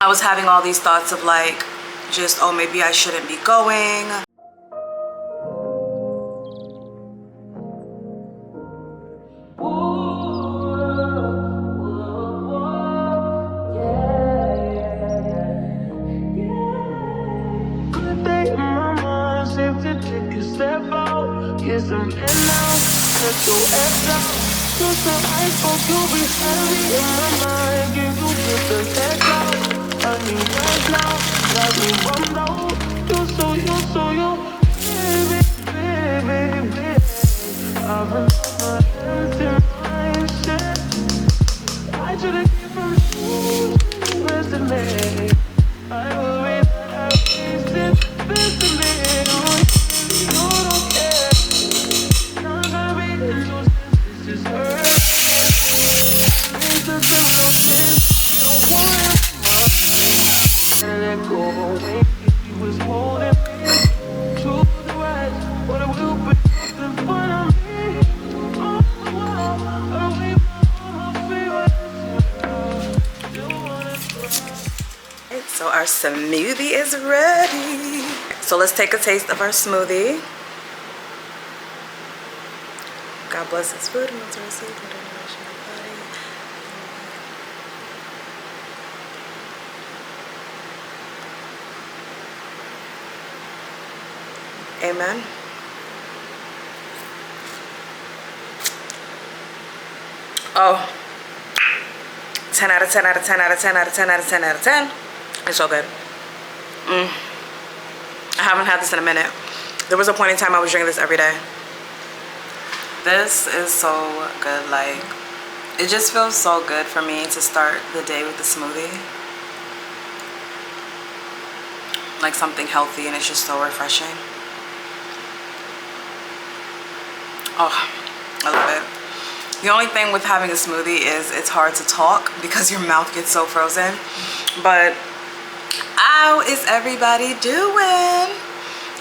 I was having all these thoughts of like, just, oh, maybe I shouldn't be going. So our smoothie is ready. So let's take a taste of our smoothie. God bless His food and what's received in donation of body. Amen. Oh, 10 out of 10 out of 10 out of 10 out of 10 out of 10 out of 10. It's so good. I haven't had this in a minute. There was a point in time I was drinking this every day. This is so good. Like, it just feels so good for me to start the day with the smoothie. Like something healthy, and it's just so refreshing. Oh, I love it. The only thing with having a smoothie is it's hard to talk because your mouth gets so frozen. But how is everybody doing?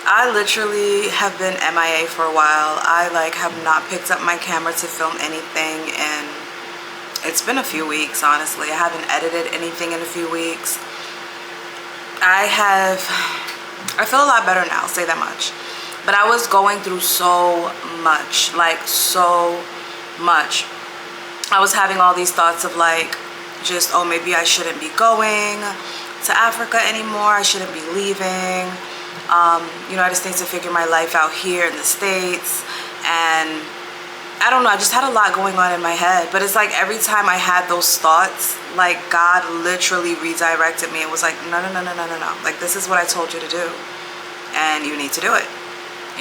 I literally have been MIA for a while. I have not picked up my camera to film anything, and it's been a few weeks, honestly. I haven't edited anything in a few weeks. I feel a lot better now, I'll say that much. But I was going through so much, so much. I was having all these thoughts of like, just, oh, maybe I shouldn't be going to Africa anymore. I shouldn't be leaving. You know, I just need to figure my life out here in the States. And I don't know, I just had a lot going on in my head. But it's like every time I had those thoughts, like God literally redirected me and was like, no. Like, this is what I told you to do. And you need to do it.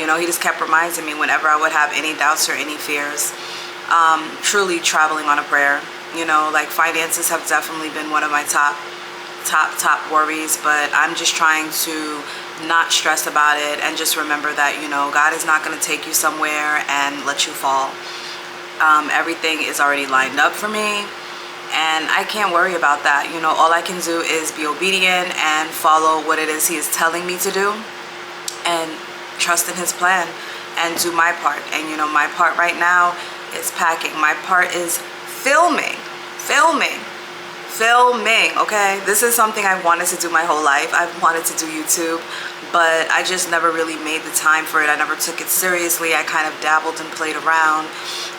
You know, He just kept reminding me whenever I would have any doubts or any fears. Truly traveling on a prayer. You know, like finances have definitely been one of my top worries, but I'm just trying to not stress about it and just remember that, you know, God is not going to take you somewhere and let you fall. Everything is already lined up for me, and I can't worry about that. You know, all I can do is be obedient and follow what it is He is telling me to do, and trust in His plan and do my part. And you know, my part right now is packing. My part is filming, okay? This is something I wanted to do my whole life. I've wanted to do YouTube, but I just never really made the time for it. I never took it seriously. I kind of dabbled and played around,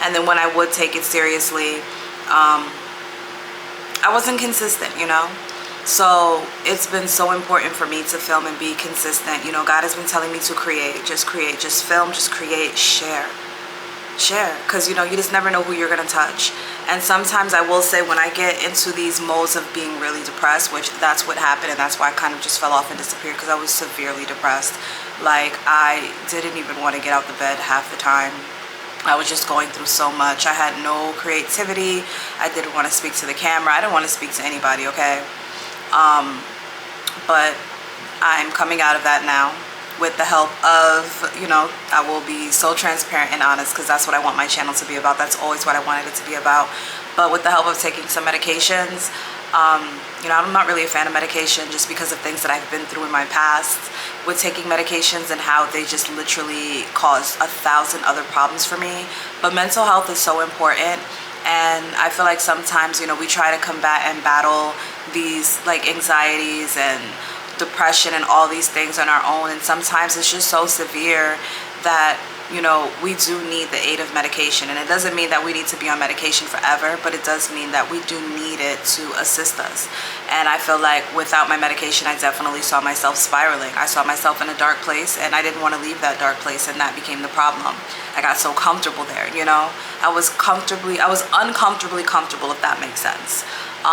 and then when I would take it seriously, I wasn't consistent, you know? So it's been so important for me to film and be consistent. You know, God has been telling me to create, just film, just create, share, because you know, you just never know who you're gonna touch. And sometimes I will say, when I get into these modes of being really depressed, which that's what happened, and that's why I kind of just fell off and disappeared, because I was severely depressed. Like, I didn't even want to get out the bed half the time. I was just going through so much. I had no creativity. I didn't want to speak to the camera. I didn't want to speak to anybody, okay? But I'm coming out of that now with the help of, you know, I will be so transparent and honest, because that's what I want my channel to be about. That's always what I wanted it to be about. But with the help of taking some medications, you know, I'm not really a fan of medication just because of things that I've been through in my past with taking medications and how they just literally caused 1,000 other problems for me. But mental health is so important. And I feel like sometimes, you know, we try to combat and battle these like anxieties and depression and all these things on our own, and sometimes it's just so severe that, you know, we do need the aid of medication. And it doesn't mean that we need to be on medication forever, but it does mean that we do need it to assist us. And I feel like without my medication, I definitely saw myself spiraling. I saw myself in a dark place, and I didn't want to leave that dark place, and that became the problem. I got so comfortable there, you know. I was uncomfortably comfortable, if that makes sense,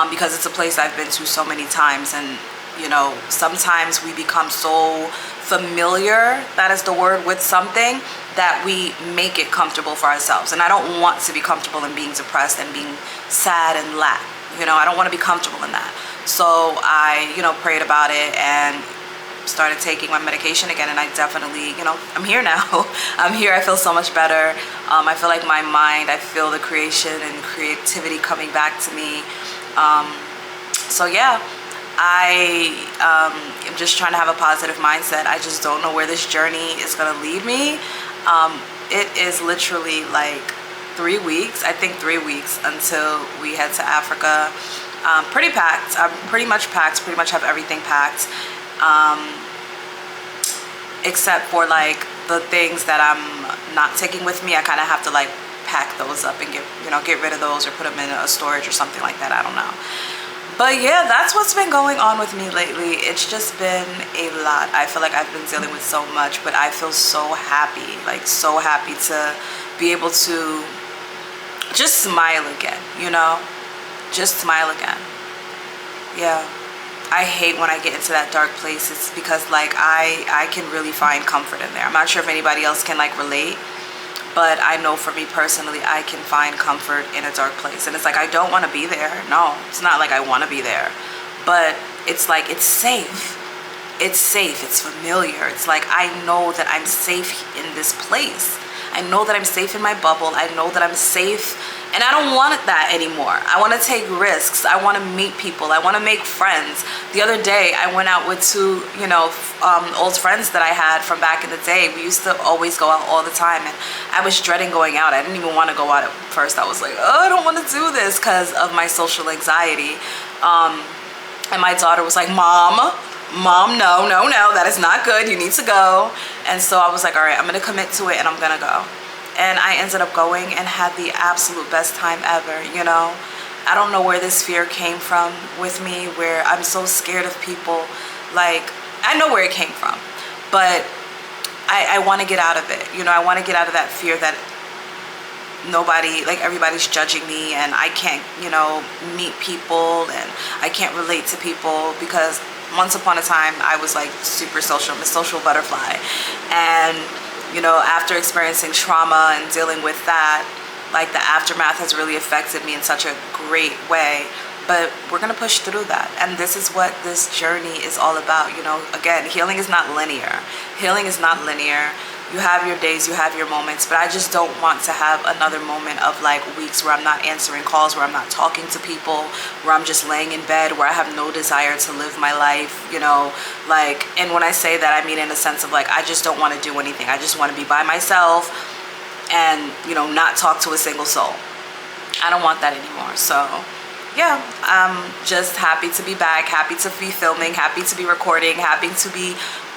because it's a place I've been to so many times. And you know, sometimes we become so familiar, that is the word, with something, that we make it comfortable for ourselves. And I don't want to be comfortable in being depressed and being sad and lack. You know, I don't want to be comfortable in that. So I, you know, prayed about it and started taking my medication again, and I definitely, you know, I'm here now. I'm here. I feel so much better. I feel like my mind, I feel the creation and creativity coming back to me. So yeah, I am just trying to have a positive mindset. I just don't know where this journey is going to lead me. It is literally like 3 weeks, I think 3 weeks until we head to Africa. Pretty packed. I'm pretty much packed, pretty much have everything packed. Except for like the things that I'm not taking with me. I kind of have to like pack those up and get rid of those or put them in a storage or something like that. I don't know. But yeah, that's what's been going on with me lately. It's just been a lot. I feel like I've been dealing with so much, but I feel so happy, like so happy to be able to just smile again, you know? Just smile again. Yeah. I hate when I get into that dark place. It's because like I can really find comfort in there. I'm not sure if anybody else can like relate, but I know for me personally, I can find comfort in a dark place. And it's like, I don't want to be there. No, it's not like I want to be there. But it's like, it's safe. It's safe. It's familiar. It's like, I know that I'm safe in this place. I know that I'm safe in my bubble. I know that I'm safe. And I don't want that anymore. I want to take risks. I want to meet people. I want to make friends. The other day, I went out with two, you know, old friends that I had from back in the day. We used to always go out all the time. And I was dreading going out. I didn't even want to go out at first. I was like, oh, I don't want to do this because of my social anxiety. And my daughter was like, Mom, no, that is not good. You need to go. And so I was like, all right, I'm going to commit to it and I'm going to go. And I ended up going and had the absolute best time ever, you know. I don't know where this fear came from with me, where I'm so scared of people. Like, I know where it came from, but I want to get out of it. You know, I want to get out of that fear that nobody, like everybody's judging me and I can't, you know, meet people and I can't relate to people, because once upon a time I was like super social. I'm a social butterfly. And you know, after experiencing trauma and dealing with that, like the aftermath has really affected me in such a great way. But we're gonna push through that. And this is what this journey is all about. You know, again, healing is not linear. Healing is not linear. You have your days, you have your moments, but I just don't want to have another moment of like weeks where I'm not answering calls, where I'm not talking to people, where I'm just laying in bed, where I have no desire to live my life, you know, like, and when I say that, I mean in a sense of like, I just don't want to do anything. I just want to be by myself and, you know, not talk to a single soul. I don't want that anymore. So yeah, I'm just happy to be back, happy to be filming, happy to be recording, happy to be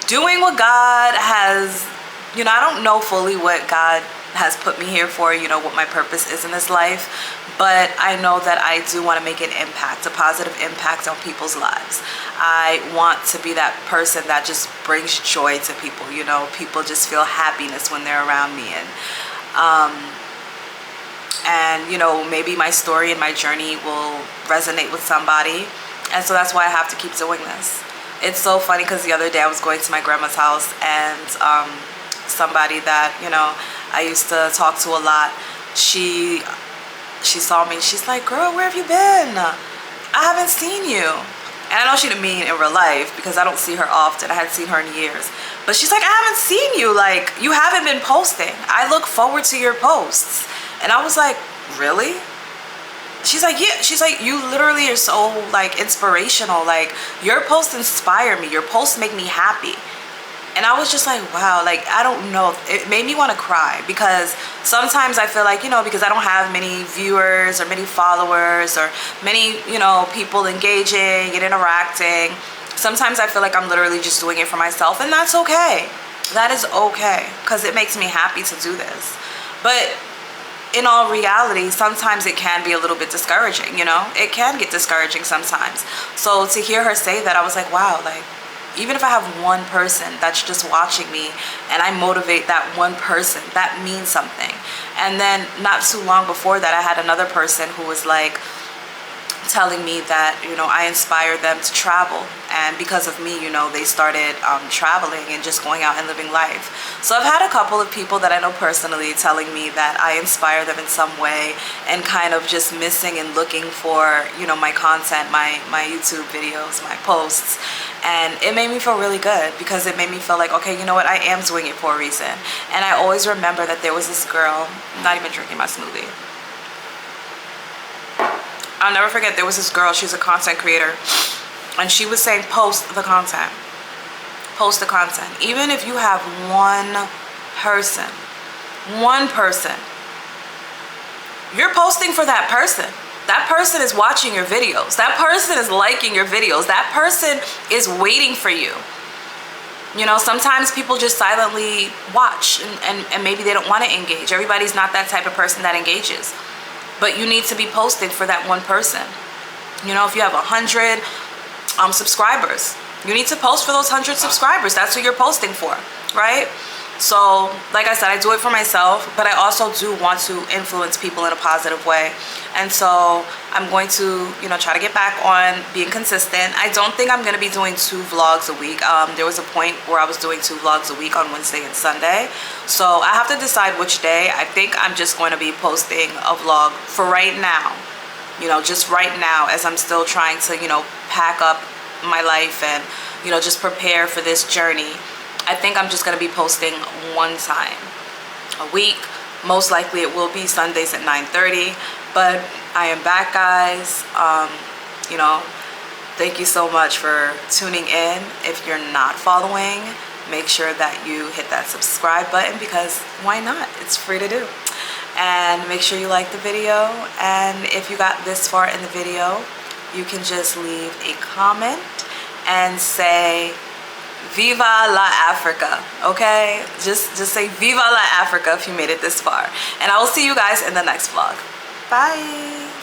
doing what God has. You know, I don't know fully what God has put me here for, you know, what my purpose is in this life, but I know that I do want to make an impact, a positive impact on people's lives. I want to be that person that just brings joy to people, you know, people just feel happiness when they're around me. And you know, maybe my story and my journey will resonate with somebody. And so that's why I have to keep doing this. It's so funny because the other day I was going to my grandma's house, and somebody that, you know, I used to talk to a lot, she saw me and she's like, girl, where have you been? I haven't seen you. And I know she didn't mean in real life because I don't see her often. I hadn't seen her in years. But she's like, I haven't seen you. Like, you haven't been posting. I look forward to your posts. And I was like, really? She's like, yeah. She's like, you literally are so like inspirational. Like, your posts inspire me. Your posts make me happy. And I was just like, wow, like, I don't know. It made me want to cry, because sometimes I feel like, you know, because I don't have many viewers or many followers or many, you know, people engaging and interacting. Sometimes I feel like I'm literally just doing it for myself, and that's okay. That is okay, because it makes me happy to do this. But in all reality, sometimes it can be a little bit discouraging, you know? It can get discouraging sometimes. So to hear her say that, I was like, wow, like, even if I have one person that's just watching me and I motivate that one person, that means something. And then not too long before that, I had another person who was like telling me that, you know, I inspired them to travel, and because of me, you know, they started traveling and just going out and living life. So I've had a couple of people that I know personally telling me that I inspire them in some way, and kind of just missing and looking for, you know, my content, my YouTube videos, my posts. And it made me feel really good, because it made me feel like, okay, you know what, I am doing it for a reason. And I always remember that there was this girl, I'm not even drinking my smoothie. I'll never forget, there was this girl, she's a content creator, and she was saying, post the content. Post the content. Even if you have one person, you're posting for that person. That person is watching your videos. That person is liking your videos. That person is waiting for you. You know, sometimes people just silently watch, and maybe they don't want to engage. Everybody's not that type of person that engages. But you need to be posting for that one person. You know, if you have 100 subscribers, you need to post for those 100 subscribers. That's what you're posting for, right? So, like I said, I do it for myself, but I also do want to influence people in a positive way. And so I'm going to, you know, try to get back on being consistent. I don't think I'm going to be doing 2 vlogs a week. There was a point where I was doing 2 vlogs a week on Wednesday and Sunday. So I have to decide which day. I think I'm just going to be posting a vlog for right now. You know, just right now, as I'm still trying to, you know, pack up my life and, you know, just prepare for this journey. I think I'm just going to be posting one time a week. Most likely it will be Sundays at 9:30. But I am back, guys. You know, thank you so much for tuning in. If you're not following, make sure that you hit that subscribe button, because why not? It's free to do. And make sure you like the video. And if you got this far in the video, you can just leave a comment and say, Viva la Africa, okay? Just say Viva la Africa if you made it this far. And I will see you guys in the next vlog. Bye.